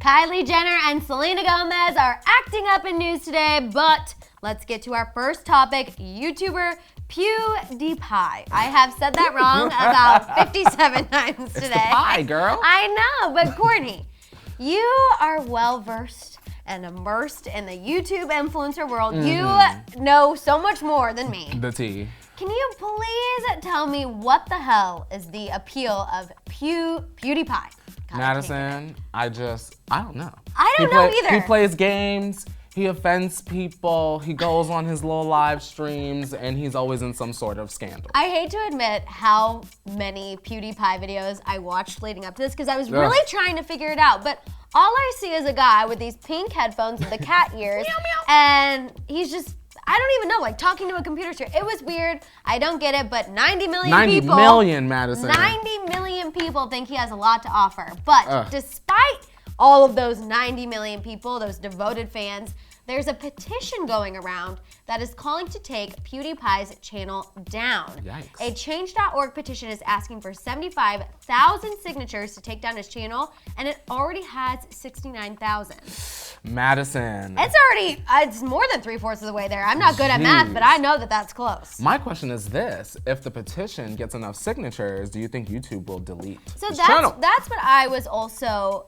Kylie Jenner and Selena Gomez are acting up in news today, but let's get to our first topic, YouTuber PewDiePie. I have said that wrong about 57 times today. It's the pie, girl. I know, but Courtney, you are well-versed and immersed in the YouTube influencer world. You know so much more than me. The tea. Can you please tell me what the hell is the appeal of PewDiePie? God, Madison, I don't know. I don't know either. He plays games, he offends people, he goes on his little live streams, and he's always in some sort of scandal. I hate to admit how many PewDiePie videos I watched leading up to this because I was really trying to figure it out, but all I see is a guy with these pink headphones with the cat ears, and he's just, I don't even know, like talking to a computer screen. It was weird. I don't get it, but 90 million people. 90 million, Madison. 90 million people think he has a lot to offer. But despite all of those 90 million people, those devoted fans, there's a petition going around that is calling to take PewDiePie's channel down. Yikes. A Change.org petition is asking for 75,000 signatures to take down his channel, and it already has 69,000. Madison. It's more than 3/4 of the way there. I'm not good at math, but I know that that's close. My question is this: if the petition gets enough signatures, do you think YouTube will delete his that's channel? That's what I was also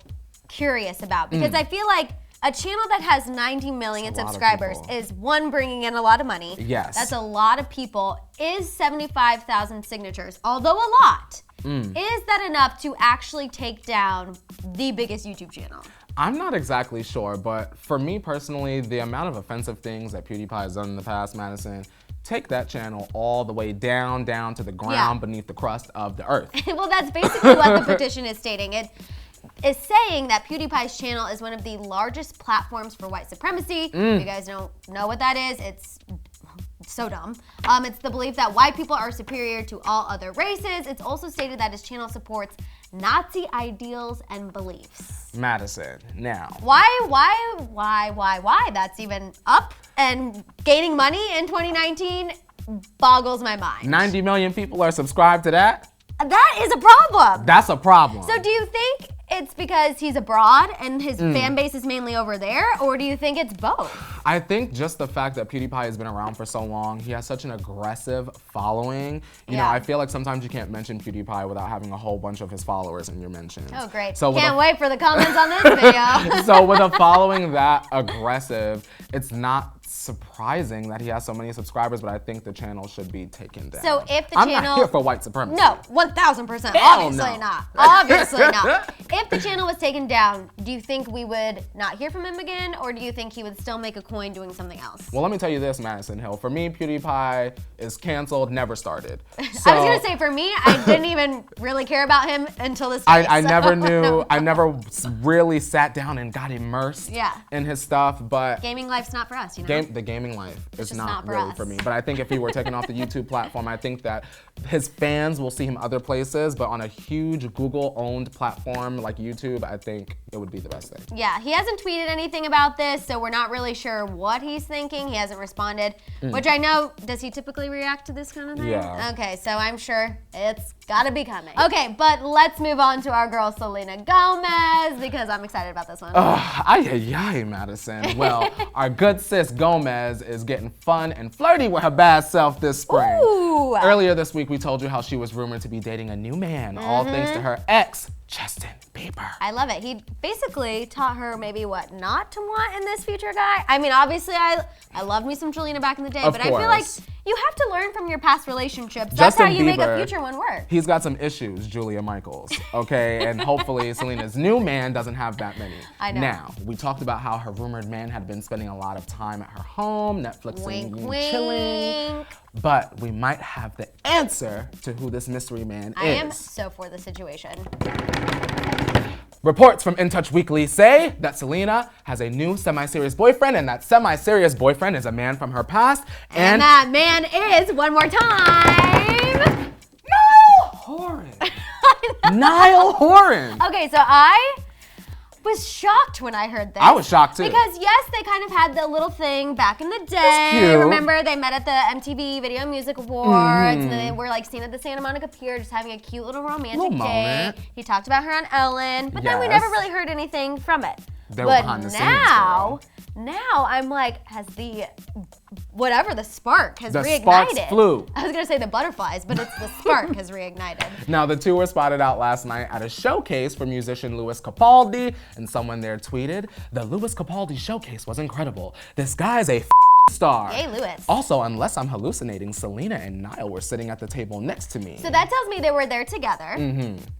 curious about, because I feel like a channel that has 90 million subscribers is one, bringing in a lot of money. Yes. That's a lot of people. Is 75,000 signatures, although a lot, is that enough to actually take down the biggest YouTube channel? I'm not exactly sure, but for me personally, the amount of offensive things that PewDiePie has done in the past, Madison, take that channel all the way down to the ground beneath the crust of the earth. Well, that's basically what the petition is stating. It is saying that PewDiePie's channel is one of the largest platforms for white supremacy. If you guys don't know what that is, it's so dumb. It's the belief that white people are superior to all other races. It's also stated that his channel supports Nazi ideals and beliefs. Madison, now. Why that's even up and gaining money in 2019 boggles my mind. 90 million people are subscribed to that? That is a problem. That's a problem. So do you think it's because he's abroad and his fan base is mainly over there, or do you think it's both? I think just the fact that PewDiePie has been around for so long, he has such an aggressive following. You know, I feel like sometimes you can't mention PewDiePie without having a whole bunch of his followers in your mentions. Oh, great. So can't wait for the comments on this video. So with a following that aggressive, it's not surprising that he has so many subscribers, but I think the channel should be taken down. So if the I'm channel... not here for white supremacy. No, 1,000%. Hell Obviously no. not. Obviously not. If the channel was taken down, do you think we would not hear from him again, or do you think he would still make a coin doing something else? Well, let me tell you this, Madison Hill. For me, PewDiePie is canceled, never started. So, I was gonna say, for me, I didn't even really care about him until this day. I never knew, I never really sat down and got immersed in his stuff, but gaming life's not for us, you know? the gaming life is not for really us. for me. But I think if he were taken off the YouTube platform, I think that his fans will see him other places, but on a huge Google-owned platform like YouTube, I think it would be the best thing. Yeah, he hasn't tweeted anything about this, so we're not really sure what he's thinking. He hasn't responded, which I know, does he typically react to this kind of thing? Yeah. Okay, so I'm sure it's gotta be coming. Okay, but let's move on to our girl Selena Gomez, because I'm excited about this one. Ay, Madison. Well, our good sis Gomez is getting fun and flirty with her bad self this spring. Ooh. Earlier this week, we told you how she was rumored to be dating a new man, all thanks to her ex, Justin Bieber. I love it. He basically taught her maybe what not to want in this future guy. I mean, obviously, I loved me some Jelena back in the day, but I feel like you have to learn from your past relationships. That's Justin how you make a Bieber, future one work. He's got some issues, Julia Michaels, okay? And hopefully Selena's new man doesn't have that many. I know. Now, we talked about how her rumored man had been spending a lot of time at her home, Netflixing and chilling. But we might have the answer to who this mystery man is. I am so for the situation. Reports from In Touch Weekly say that Selena has a new semi-serious boyfriend, and that semi-serious boyfriend is a man from her past. And that man is, one more time, Niall Horan. Niall Horan. Okay, so I was shocked when I heard this. I was shocked too. Because yes, they kind of had the little thing back in the day. It's cute. Remember, they met at the MTV Video Music Awards, and they were like seen at the Santa Monica Pier, just having a cute little romantic date. He talked about her on Ellen, but then we never really heard anything from it. They were behind the scenes, girl. Now I'm like, has the spark has reignited. Sparks flew. I was gonna say the butterflies, but it's the spark has reignited. Now the two were spotted out last night at a showcase for musician Louis Capaldi, and someone there tweeted, "The Louis Capaldi showcase was incredible. This guy's a star." Yay, Louis. Also, unless I'm hallucinating, Selena and Niall were sitting at the table next to me. So that tells me they were there together.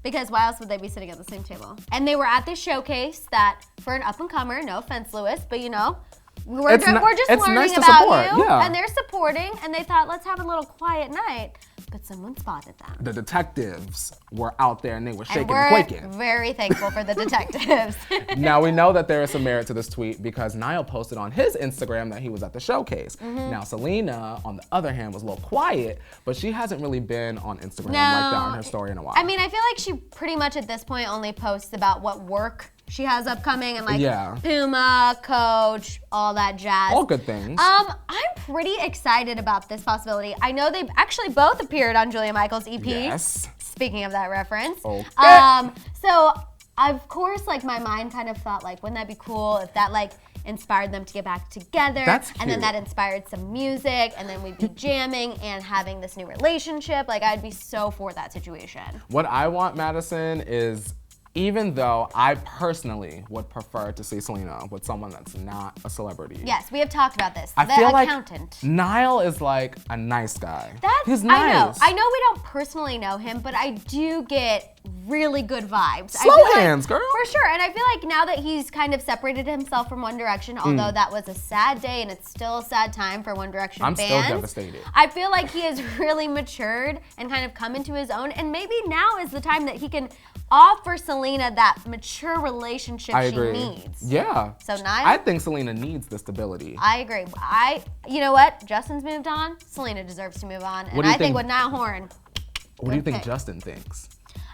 Because why else would they be sitting at the same table? And they were at this showcase that, for an up-and-comer, no offense, Louis, but you know, we're just learning nice to about support, you. yeah. And they're supporting, and they thought, let's have a little quiet night. But someone spotted them. The detectives were out there and they were shaking and and quaking. Very thankful for the detectives. Now we know that there is some merit to this tweet because Niall posted on his Instagram that he was at the showcase. Now Selena, on the other hand, was a little quiet, but she hasn't really been on Instagram like that on her story in a while. I mean, I feel like she pretty much at this point only posts about what work she has upcoming and like Puma, Coach, all that jazz. All good things. I'm pretty excited about this possibility. I know they've actually both appeared on Julia Michaels' EP. Yes. Speaking of that reference. Okay. So of course, like my mind kind of thought like, wouldn't that be cool if that like inspired them to get back together? That's cute. And then that inspired some music, and then we'd be jamming and having this new relationship. Like I'd be so for that situation. What I want, Madison, is even though I personally would prefer to see Selena with someone that's not a celebrity. Yes, we have talked about this. I feel accountant. like Niall is like a nice guy. He's I nice. know we don't personally know him, but I do get really good vibes. Slow hands, girl. For sure, and I feel like now that he's kind of separated himself from One Direction, although that was a sad day and it's still a sad time for One Direction fans. I'm still devastated. I feel like he has really matured and kind of come into his own, and maybe now is the time that he can offer Selena that mature relationship I agree. she needs. Yeah. So Niall? I think Selena needs the stability. I agree. You know what? Justin's moved on. Selena deserves to move on. And I think with Niall Horan. What do you think Justin thinks?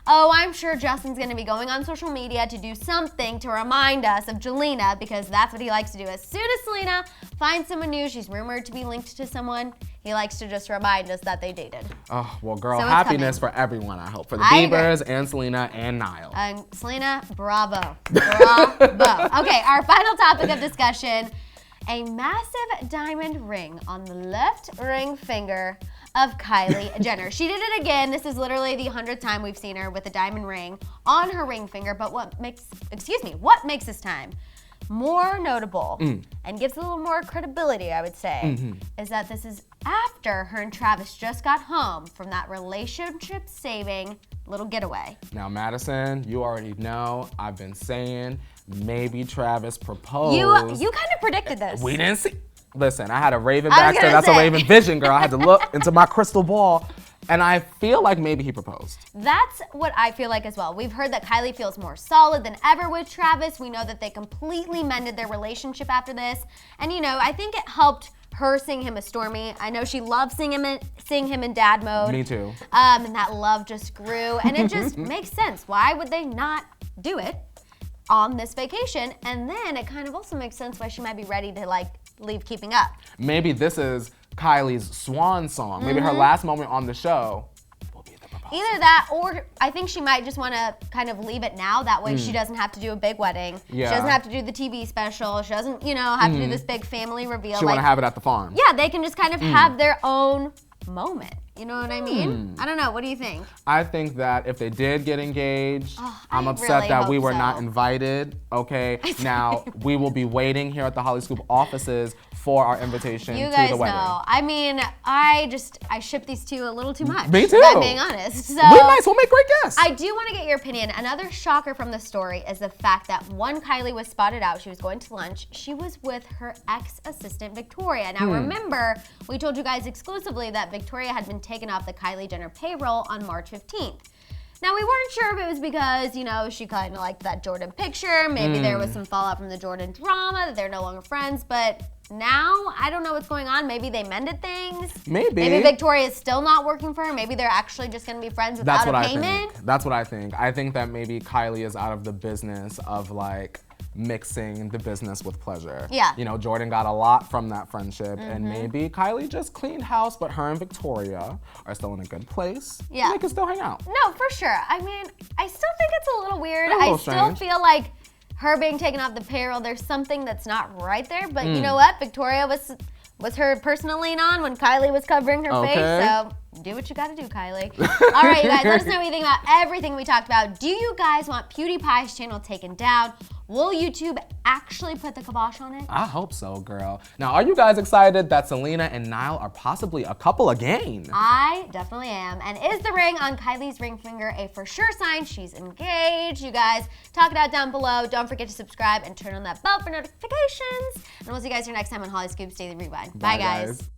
Oh, I'm sure Justin's gonna be going on social media to do something to remind us of Jelena, because that's what he likes to do. As soon as Selena finds someone new, she's rumored to be linked to someone, he likes to just remind us that they dated. Oh, well, girl, So happiness for everyone, I hope. For the Biebers and Selena and Niall. And Selena, bravo. Bravo. Okay, our final topic of discussion, a massive diamond ring on the left ring finger of Kylie Jenner. She did it again. This is literally the 100th time we've seen her with a diamond ring on her ring finger. But what makes this time more notable and gives a little more credibility, I would say, is that this is after her and Travis just got home from that relationship-saving little getaway. Now, Madison, you already know I've been saying maybe Travis proposed. You kind of predicted this. We didn't see. Listen, I had a Raven back there. That's a Raven vision, girl. I had to look into my crystal ball, and I feel like maybe he proposed. That's what I feel like as well. We've heard that Kylie feels more solid than ever with Travis. We know that they completely mended their relationship after this. And you know, I think it helped her sing him a Stormy. I know she loves seeing him in dad mode. Me too. And that love just grew, and it just makes sense. Why would they not do it on this vacation? And then it kind of also makes sense why she might be ready to like leave Keeping Up. Maybe this is Kylie's swan song. Maybe her last moment on the show will be the proposal. Either that, or I think she might just want to kind of leave it now. That way she doesn't have to do a big wedding. Yeah. She doesn't have to do the TV special. She doesn't, have to do this big family reveal. She want to have it at the farm. Yeah, they can just kind of have their own moment. You know what I mean? I don't know. What do you think? I think that if they did get engaged, I'm upset really that we hope were so. not invited, okay? Now, we will be waiting here at the Hollyscoop offices for our invitation You to guys the wedding. know. I mean, I ship these two a little too much. Me too. If I'm being honest. So We're nice. We'll make great guests. I do want to get your opinion. Another shocker from the story is the fact that when Kylie was spotted out, she was going to lunch, she was with her ex-assistant Victoria. Now remember, we told you guys exclusively that Victoria had been taken off the Kylie Jenner payroll on March 15th. Now, we weren't sure if it was because, she kind of liked that Jordan picture. Maybe there was some fallout from the Jordan drama, that they're no longer friends. But now I don't know what's going on. Maybe they mended things. Maybe Victoria's still not working for her. Maybe they're actually just gonna be friends without a payment. That's what I think. I think that maybe Kylie is out of the business of like mixing the business with pleasure. Yeah. You know, Jordan got a lot from that friendship, and maybe Kylie just cleaned house, but her and Victoria are still in a good place. Yeah. They can still hang out. No, for sure. I mean, I still think it's a little weird. A little I still strange. feel like her being taken off the payroll, there's something that's not right there. But you know what? Victoria was her personal lean on when Kylie was covering her face. So do what you gotta do, Kylie. All right, you guys, let us know what you think about everything we talked about. Do you guys want PewDiePie's channel taken down? Will YouTube actually put the kibosh on it? I hope so, girl. Now, are you guys excited that Selena and Niall are possibly a couple again? I definitely am. And is the ring on Kylie's ring finger a for sure sign she's engaged? You guys, talk it out down below. Don't forget to subscribe and turn on that bell for notifications. And we'll see you guys here next time on Hollyscoop's Daily Rewind. Bye, guys.